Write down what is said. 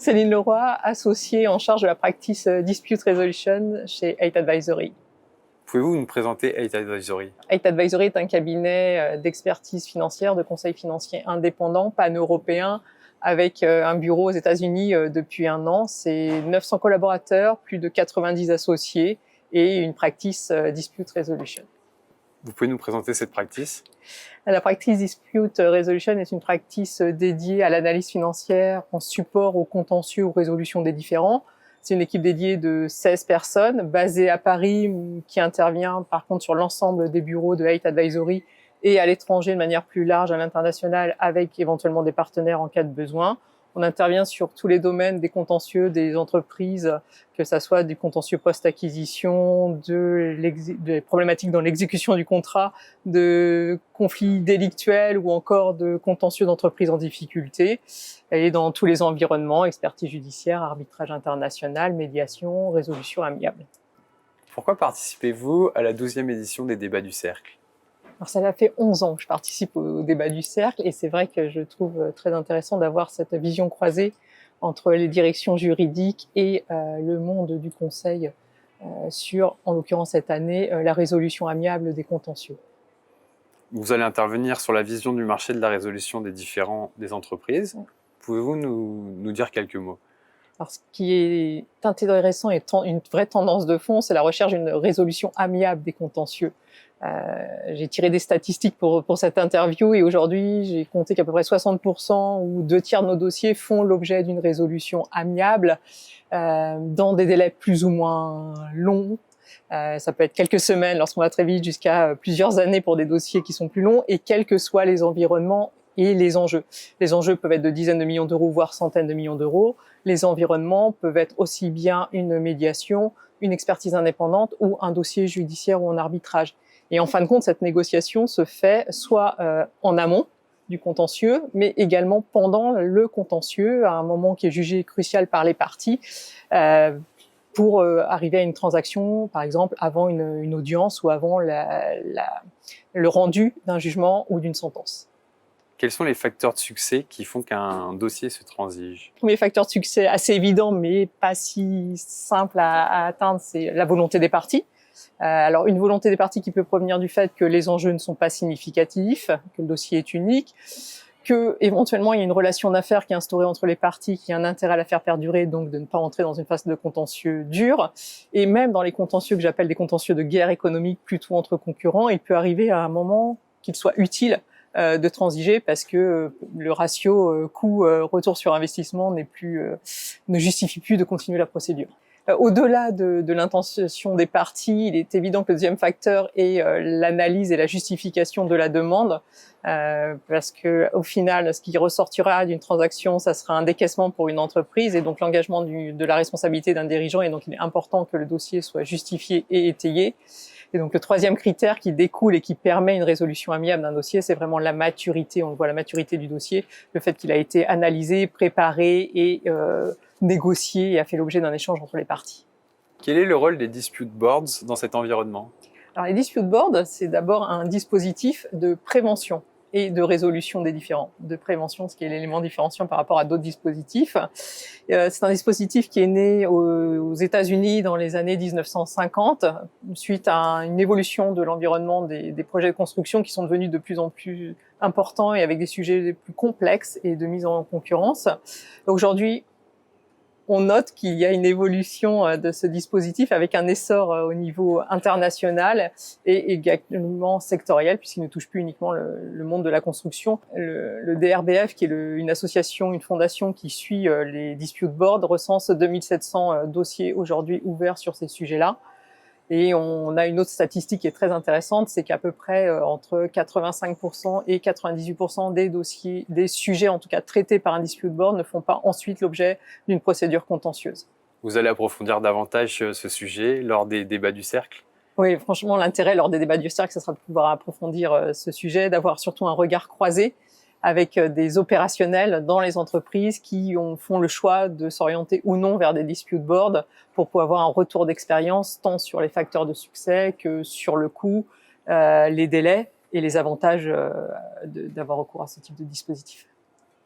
Céline Leroy, associée en charge de la practice Dispute Resolution chez Eight Advisory. Pouvez-vous nous présenter Eight Advisory? Eight Advisory est un cabinet d'expertise financière, de conseil financier indépendant, pan-européen, avec un bureau aux États-Unis depuis 1 an. C'est 900 collaborateurs, plus de 90 associés et une practice Dispute Resolution. Vous pouvez nous présenter cette practice? La practice Dispute Resolution est une practice dédiée à l'analyse financière en support au contentieux ou résolution des différends. C'est une équipe dédiée de 16 personnes, basée à Paris, qui intervient par contre sur l'ensemble des bureaux de Eight Advisory et à l'étranger de manière plus large, à l'international, avec éventuellement des partenaires en cas de besoin. On intervient sur tous les domaines des contentieux des entreprises, que ça soit du contentieux post-acquisition, des problématiques dans l'exécution du contrat, de conflits délictuels ou encore de contentieux d'entreprises en difficulté. Elle est dans tous les environnements, expertise judiciaire, arbitrage international, médiation, résolution amiable. Pourquoi participez-vous à la 12e édition des Débats du Cercle? Alors ça fait 11 ans que je participe au débat du cercle et c'est vrai que je trouve très intéressant d'avoir cette vision croisée entre les directions juridiques et le monde du conseil sur, en l'occurrence cette année, la résolution amiable des contentieux. Vous allez intervenir sur la vision du marché de la résolution des différends des entreprises. Pouvez-vous nous dire quelques mots? Alors, ce qui est intéressant et une vraie tendance de fond, c'est la recherche d'une résolution amiable des contentieux. J'ai tiré des statistiques pour cette interview et aujourd'hui, j'ai compté qu'à peu près 60% ou 2/3 de nos dossiers font l'objet d'une résolution amiable dans des délais plus ou moins longs. Ça peut être quelques semaines lorsqu'on va très vite jusqu'à plusieurs années pour des dossiers qui sont plus longs et quels que soient les environnements et les enjeux. Les enjeux peuvent être de dizaines de millions d'euros, voire centaines de millions d'euros. Les environnements peuvent être aussi bien une médiation, une expertise indépendante ou un dossier judiciaire ou en arbitrage. Et en fin de compte, cette négociation se fait soit en amont du contentieux, mais également pendant le contentieux, à un moment qui est jugé crucial par les parties, pour arriver à une transaction, par exemple, avant une audience ou avant le rendu d'un jugement ou d'une sentence. Quels sont les facteurs de succès qui font qu'un dossier se transige? Le premier facteur de succès assez évident, mais pas si simple à atteindre, c'est la volonté des parties. Alors, une volonté des parties qui peut provenir du fait que les enjeux ne sont pas significatifs, que le dossier est unique, que éventuellement il y a une relation d'affaires qui est instaurée entre les parties, qui a un intérêt à la faire perdurer, donc de ne pas entrer dans une phase de contentieux dur. Et même dans les contentieux que j'appelle des contentieux de guerre économique, plutôt entre concurrents, il peut arriver à un moment qu'il soit utile de transiger parce que le ratio coût-retour sur investissement ne justifie plus de continuer la procédure. Au-delà de l'intention des parties, il est évident que le deuxième facteur est l'analyse et la justification de la demande, parce que au final, ce qui ressortira d'une transaction, ça sera un décaissement pour une entreprise et donc l'engagement de la responsabilité d'un dirigeant. Et donc, il est important que le dossier soit justifié et étayé. Et donc, le troisième critère qui découle et qui permet une résolution amiable d'un dossier, c'est vraiment la maturité. On voit la maturité du dossier, le fait qu'il a été analysé, préparé et négocié et a fait l'objet d'un échange entre les parties. Quel est le rôle des dispute boards dans cet environnement? Alors, les dispute boards, c'est d'abord un dispositif de prévention et de résolution des différends. De prévention, ce qui est l'élément différenciant par rapport à d'autres dispositifs. C'est un dispositif qui est né aux États-Unis dans les années 1950, suite à une évolution de l'environnement des projets de construction qui sont devenus de plus en plus importants et avec des sujets plus complexes et de mise en concurrence. Aujourd'hui, on note qu'il y a une évolution de ce dispositif avec un essor au niveau international et également sectoriel, puisqu'il ne touche plus uniquement le monde de la construction. Le DRBF, qui est une association, une fondation qui suit les dispute boards, recense 2700 dossiers aujourd'hui ouverts sur ces sujets-là. Et on a une autre statistique qui est très intéressante, c'est qu'à peu près entre 85% et 98% des dossiers, des sujets en tout cas traités par un dispute board ne font pas ensuite l'objet d'une procédure contentieuse. Vous allez approfondir davantage ce sujet lors des débats du cercle? Oui, franchement, l'intérêt lors des débats du cercle, ce sera de pouvoir approfondir ce sujet, d'avoir surtout un regard croisé avec des opérationnels dans les entreprises qui font le choix de s'orienter ou non vers des dispute boards pour pouvoir avoir un retour d'expérience tant sur les facteurs de succès que sur le coût, les délais et les avantages d'avoir recours à ce type de dispositif.